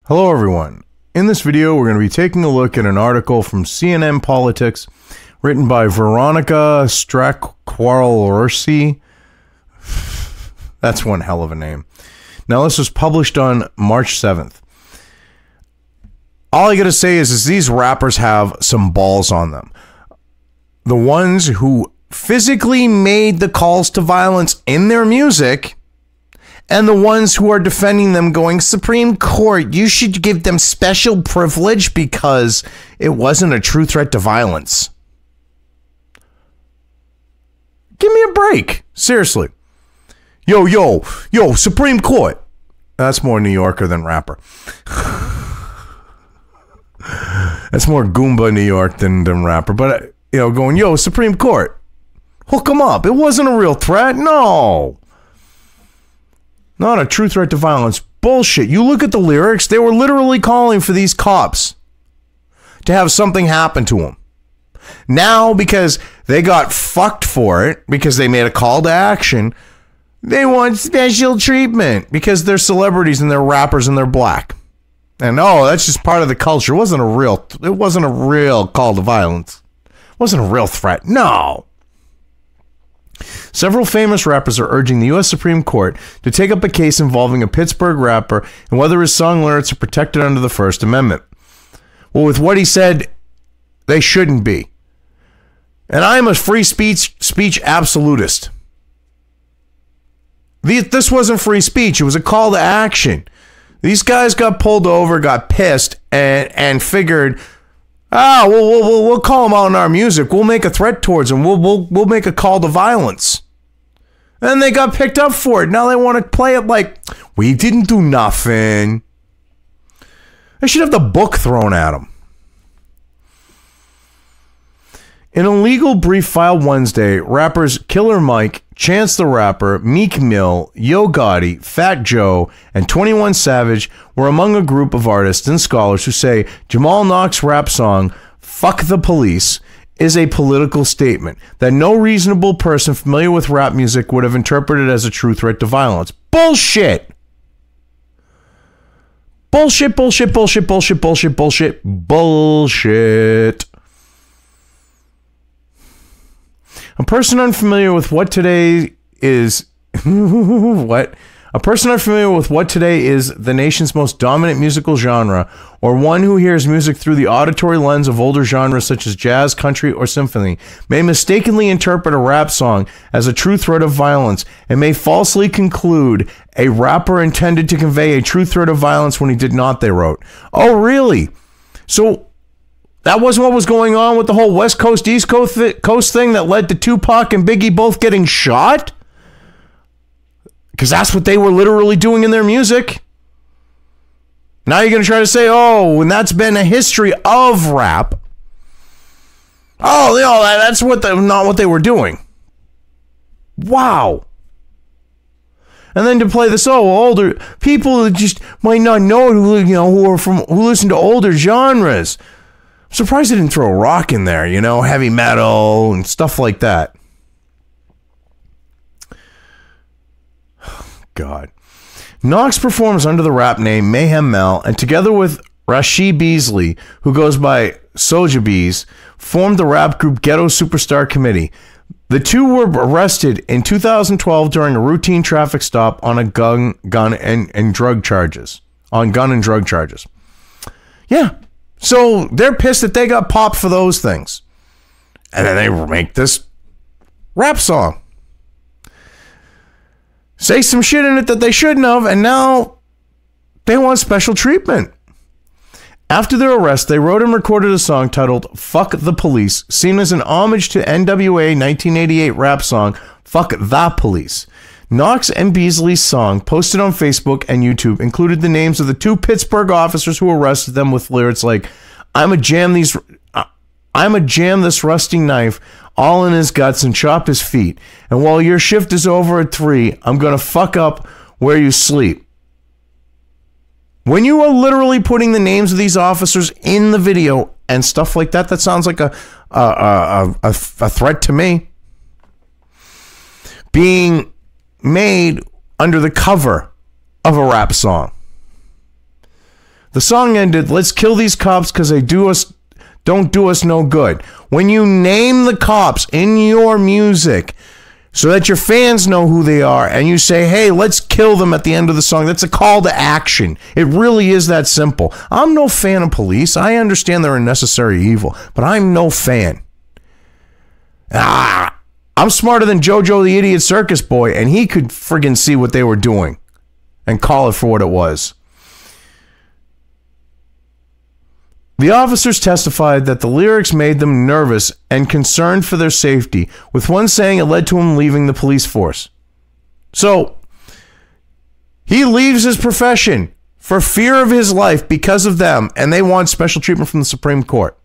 Hello everyone. In this video we're going to be taking a look at an article from CNN Politics written by Veronica Strakwarlorsi. That's one hell of a name. Now this was published on March 7th. All I gotta say is these rappers have some balls on them. The ones who physically made the calls to violence in their music, and the ones who are defending them going, Supreme Court, you should give them special privilege because it wasn't a true threat to violence. Give me a break. Seriously. Yo, Supreme Court. That's more New Yorker than rapper. That's more Goomba New York than rapper. But, going, yo, Supreme Court, hook them up. It wasn't a real threat. No. Not a true threat to violence. Bullshit. You look at the lyrics, they were literally calling for these cops to have something happen to them. Now, because they got fucked for it, because they made a call to action, they want special treatment because they're celebrities and they're rappers and they're black. And that's just part of the culture. It wasn't a real call to violence. It wasn't a real threat. No. Several famous rappers are urging the U.S. Supreme Court to take up a case involving a Pittsburgh rapper and whether his song lyrics are protected under the First Amendment. Well, with what he said, they shouldn't be. And I'm a free speech absolutist. This wasn't free speech. It was a call to action. These guys got pulled over, got pissed, and figured, we'll call them out in our music. We'll make a threat towards them. We'll make a call to violence. And they got picked up for it. Now they want to play it like, we didn't do nothing. They should have the book thrown at them. In a legal brief filed Wednesday, rappers Killer Mike, Chance the Rapper, Meek Mill, Yo Gotti, Fat Joe, and 21 Savage were among a group of artists and scholars who say Jamal Knox's rap song, Fuck the Police, is a political statement that no reasonable person familiar with rap music would have interpreted as a true threat to violence. Bullshit! Bullshit, bullshit, bullshit, bullshit, bullshit, bullshit, bullshit. A person unfamiliar with what today is the nation's most dominant musical genre, or one who hears music through the auditory lens of older genres such as jazz, country, or symphony, may mistakenly interpret a rap song as a true threat of violence and may falsely conclude a rapper intended to convey a true threat of violence when he did not, they wrote. Oh, really? So that wasn't what was going on with the whole West Coast, East Coast thing that led to Tupac and Biggie both getting shot? Because that's what they were literally doing in their music. Now you're going to try to say, and that's been a history of rap. That's not what they were doing. Wow. And then to play this, older people who just might not know, who listen to older genres. I'm surprised they didn't throw a rock in there, heavy metal and stuff like that. God. Knox performs under the rap name Mayhem Mel, and together with Rashee Beasley, who goes by Soulja Bees, formed the rap group Ghetto Superstar Committee. The two were arrested in 2012 during a routine traffic stop on gun and drug charges. Yeah. So they're pissed that they got popped for those things. And then they make this rap song. Say some shit in it that they shouldn't have, and now they want special treatment. After their arrest, they wrote and recorded a song titled Fuck the Police, seen as an homage to NWA 1988 rap song Fuck the Police. Knox and Beasley's song, posted on Facebook and YouTube, included the names of the two Pittsburgh officers who arrested them with lyrics like, I'ma jam this rusty knife all in his guts and chop his feet. And while your shift is over at 3, I'm going to fuck up where you sleep. When you are literally putting the names of these officers in the video and stuff like that, that sounds like a threat to me. Being made under the cover of a rap song. The song ended, let's kill these cops because they don't do us no good. When you name the cops in your music so that your fans know who they are and you say, hey, let's kill them at the end of the song, that's a call to action. It really is that simple. I'm no fan of police. I understand they're a necessary evil, but I'm no fan. I'm smarter than JoJo the Idiot Circus Boy, and he could friggin' see what they were doing and call it for what it was. The officers testified that the lyrics made them nervous and concerned for their safety, with one saying it led to him leaving the police force. So, he leaves his profession for fear of his life because of them, and they want special treatment from the Supreme Court.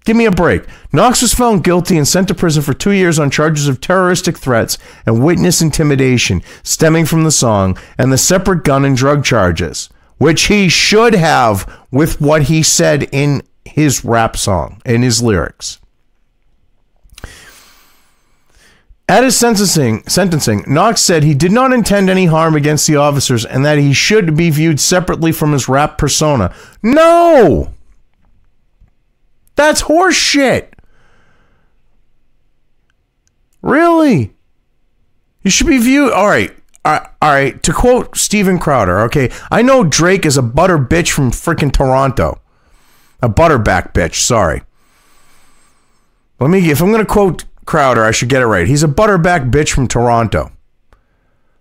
Give me a break. Knox was found guilty and sent to prison for 2 years on charges of terroristic threats and witness intimidation stemming from the song and the separate gun and drug charges, which he should have with what he said in his rap song, in his lyrics. At his sentencing, Knox said he did not intend any harm against the officers and that he should be viewed separately from his rap persona. No! That's horse shit. Really? You should be viewed... All right. To quote Steven Crowder, okay, I know Drake is a butter bitch from freaking Toronto. A butterback bitch, sorry. If I'm going to quote Crowder, I should get it right. He's a butterback bitch from Toronto.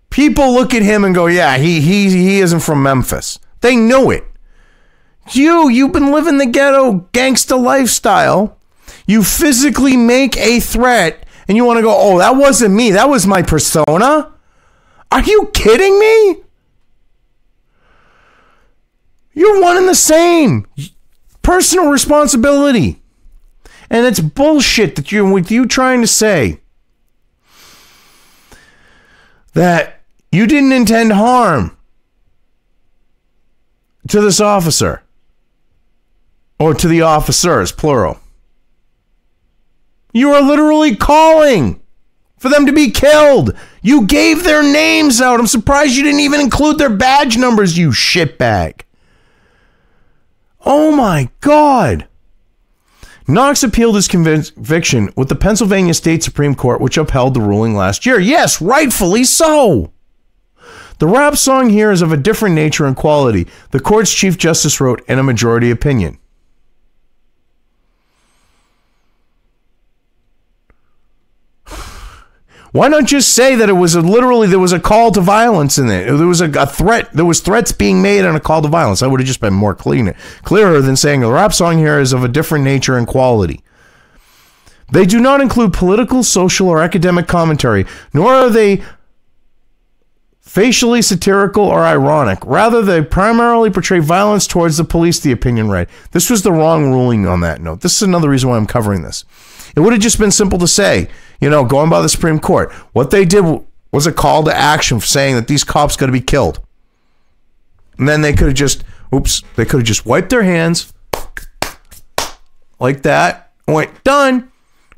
People look at him and go, yeah, he isn't from Memphis. They know it. You've been living the ghetto gangsta lifestyle. You physically make a threat and you want to go, oh, that wasn't me. That was my persona. Are you kidding me? You're one and the same. Personal responsibility. And it's bullshit that you trying to say that you didn't intend harm to this officer. Or to the officers, plural. You are literally calling for them to be killed. You gave their names out. I'm surprised you didn't even include their badge numbers, you shitbag. Oh my God. Knox appealed his conviction with the Pennsylvania State Supreme Court, which upheld the ruling last year. Yes, rightfully so. The rap song here is of a different nature and quality, the court's Chief Justice wrote in a majority opinion. Why not just say that it was there was a call to violence in it? There was a threat. There was threats being made and a call to violence. That would have just been more clearer than saying the rap song here is of a different nature and quality. They do not include political, social, or academic commentary, nor are they facially satirical or ironic. Rather, they primarily portray violence towards the police, the opinion read. This was the wrong ruling on that note. This is another reason why I'm covering this. It would have just been simple to say, going by the Supreme Court. What they did was a call to action for saying that these cops got to be killed. And then they could have just wiped their hands like that and went, done.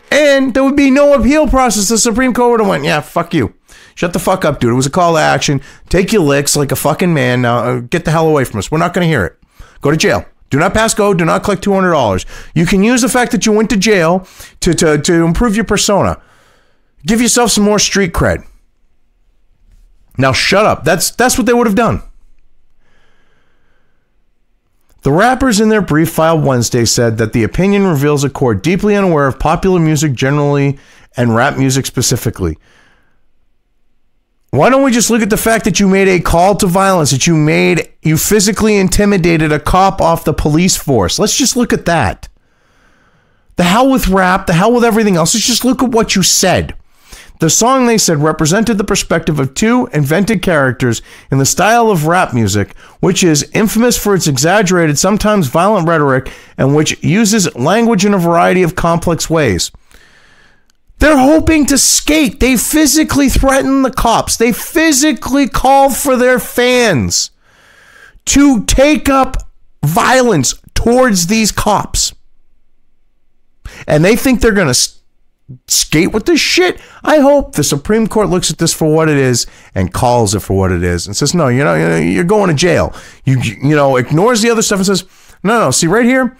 And there would be no appeal process. The Supreme Court would have went, yeah, fuck you. Shut the fuck up, dude. It was a call to action. Take your licks like a fucking man. Now get the hell away from us. We're not going to hear it. Go to jail. Do not pass go. Do not collect $200. You can use the fact that you went to jail to improve your persona. Give yourself some more street cred. Now shut up. That's what they would have done. The rappers in their brief filed Wednesday said that the opinion reveals a court deeply unaware of popular music generally and rap music specifically. Why don't we just look at the fact that you made a call to violence, that you physically intimidated a cop off the police force? Let's just look at that. The hell with rap, the hell with everything else. Let's just look at what you said. The song, they said, represented the perspective of two invented characters in the style of rap music, which is infamous for its exaggerated, sometimes violent rhetoric, and which uses language in a variety of complex ways. They're hoping to skate. They physically threaten the cops. They physically call for their fans to take up violence towards these cops. And they think they're going to skate with this shit. I hope the Supreme Court looks at this for what it is and calls it for what it is and says, no, you're going to jail. You know, ignores the other stuff and says, no, see right here,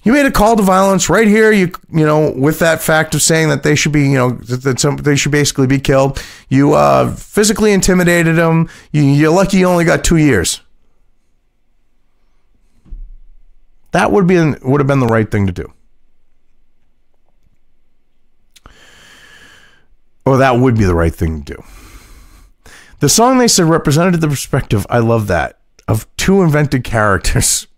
you made a call to violence right here. You know, with that fact of saying that they should be, they should basically be killed. You physically intimidated them. You're lucky you only got 2 years. That would have been the right thing to do. Or that would be the right thing to do. The song, they said, represented the perspective, I love that, of two invented characters.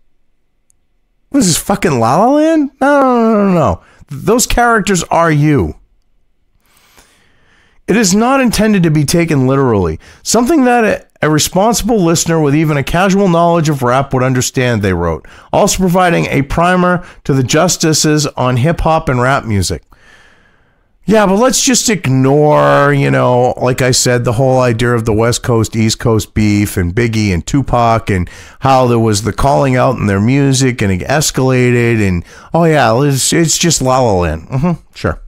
What is this, fucking La La Land? No. Those characters are you. It is not intended to be taken literally. Something that a responsible listener with even a casual knowledge of rap would understand, they wrote. Also providing a primer to the justices on hip-hop and rap music. Yeah, but let's just ignore, like I said, the whole idea of the West Coast, East Coast beef and Biggie and Tupac and how there was the calling out in their music and it escalated and, oh yeah, it's just La La Land. Sure.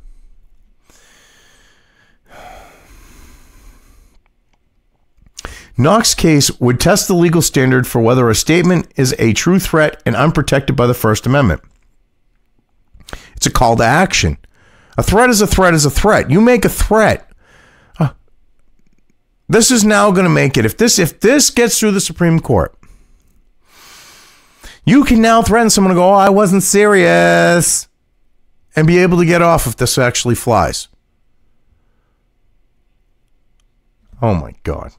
Knox's case would test the legal standard for whether a statement is a true threat and unprotected by the First Amendment. It's a call to action. A threat is a threat is a threat. You make a threat. This is now going to make it. If this gets through the Supreme Court, you can now threaten someone to go, oh, I wasn't serious, and be able to get off if this actually flies. Oh my God.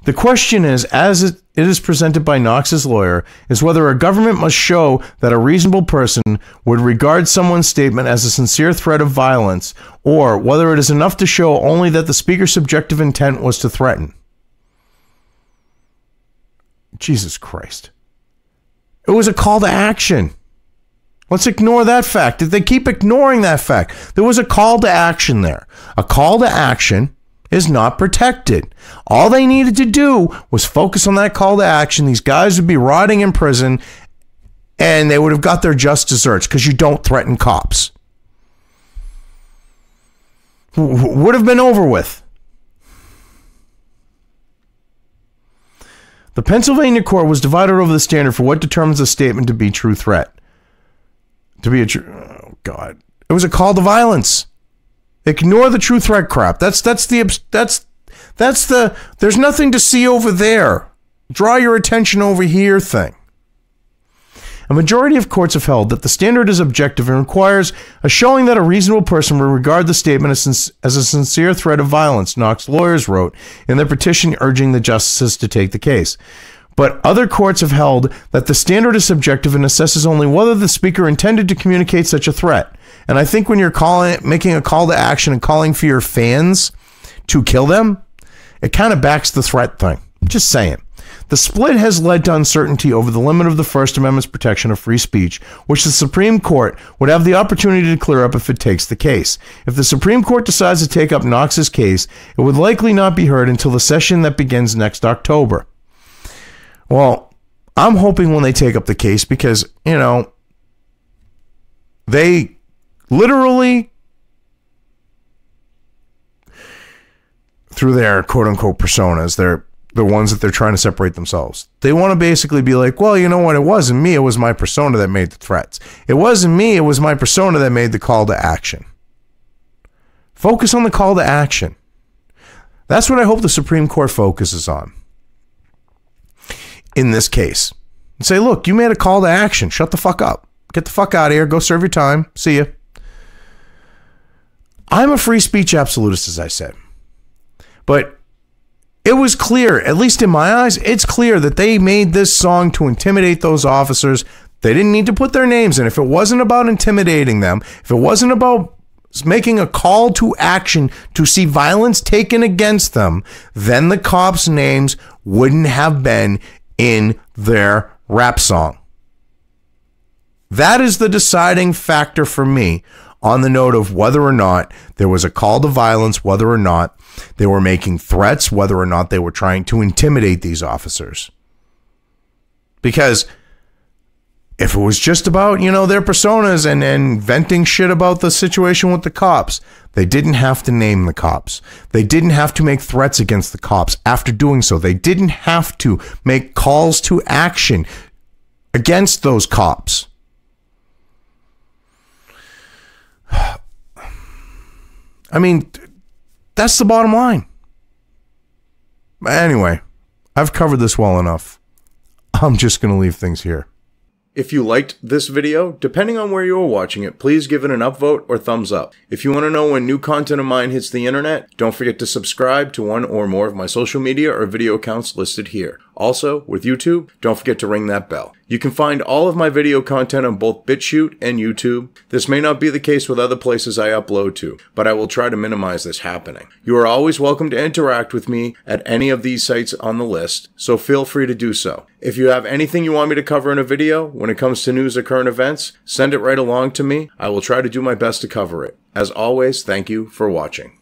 The question is, as it is presented by Knox's lawyer, is whether a government must show that a reasonable person would regard someone's statement as a sincere threat of violence, or whether it is enough to show only that the speaker's subjective intent was to threaten. Jesus Christ. It was a call to action. Let's ignore that fact. They keep ignoring that fact. There was a call to action there. A call to action is not protected. All they needed to do was focus on that call to action. These guys would be rotting in prison and they would have got their just desserts because you don't threaten cops. Would have been over with. The Pennsylvania court was divided over the standard for what determines a statement to be true threat. To be a true, oh God. It was a call to violence. Ignore the true threat crap. That's the there's nothing to see over there. Draw your attention over here thing. A majority of courts have held that the standard is objective and requires a showing that a reasonable person will regard the statement as a sincere threat of violence, Knox's lawyers wrote in their petition urging the justices to take the case. But other courts have held that the standard is subjective and assesses only whether the speaker intended to communicate such a threat. And I think when you're making a call to action and calling for your fans to kill them, it kind of backs the threat thing. Just saying. The split has led to uncertainty over the limit of the First Amendment's protection of free speech, which the Supreme Court would have the opportunity to clear up if it takes the case. If the Supreme Court decides to take up Knox's case, it would likely not be heard until the session that begins next October. Well, I'm hoping when they take up the case because, they literally, through their quote-unquote personas, they're the ones that they're trying to separate themselves. They want to basically be like, well, you know what? It wasn't me. It was my persona that made the threats. It wasn't me. It was my persona that made the call to action. Focus on the call to action. That's what I hope the Supreme Court focuses on in this case. And say, look, you made a call to action. Shut the fuck up. Get the fuck out of here. Go serve your time. See ya. I'm a free speech absolutist, as I said. But it was clear, at least in my eyes, it's clear that they made this song to intimidate those officers. They didn't need to put their names in. If it wasn't about intimidating them, if it wasn't about making a call to action to see violence taken against them, then the cops' names wouldn't have been in their rap song. That is the deciding factor for me on the note of whether or not there was a call to violence, whether or not they were making threats, whether or not they were trying to intimidate these officers. Because If it was just about, their personas and venting shit about the situation with the cops, they didn't have to name the cops. They didn't have to make threats against the cops after doing so. They didn't have to make calls to action against those cops. I mean, that's the bottom line. Anyway, I've covered this well enough. I'm just going to leave things here. If you liked this video, depending on where you are watching it, please give it an upvote or thumbs up. If you want to know when new content of mine hits the internet, don't forget to subscribe to one or more of my social media or video accounts listed here. Also, with YouTube, don't forget to ring that bell. You can find all of my video content on both BitChute and YouTube. This may not be the case with other places I upload to, but I will try to minimize this happening. You are always welcome to interact with me at any of these sites on the list, so feel free to do so. If you have anything you want me to cover in a video, when it comes to news or current events, send it right along to me. I will try to do my best to cover it. As always, thank you for watching.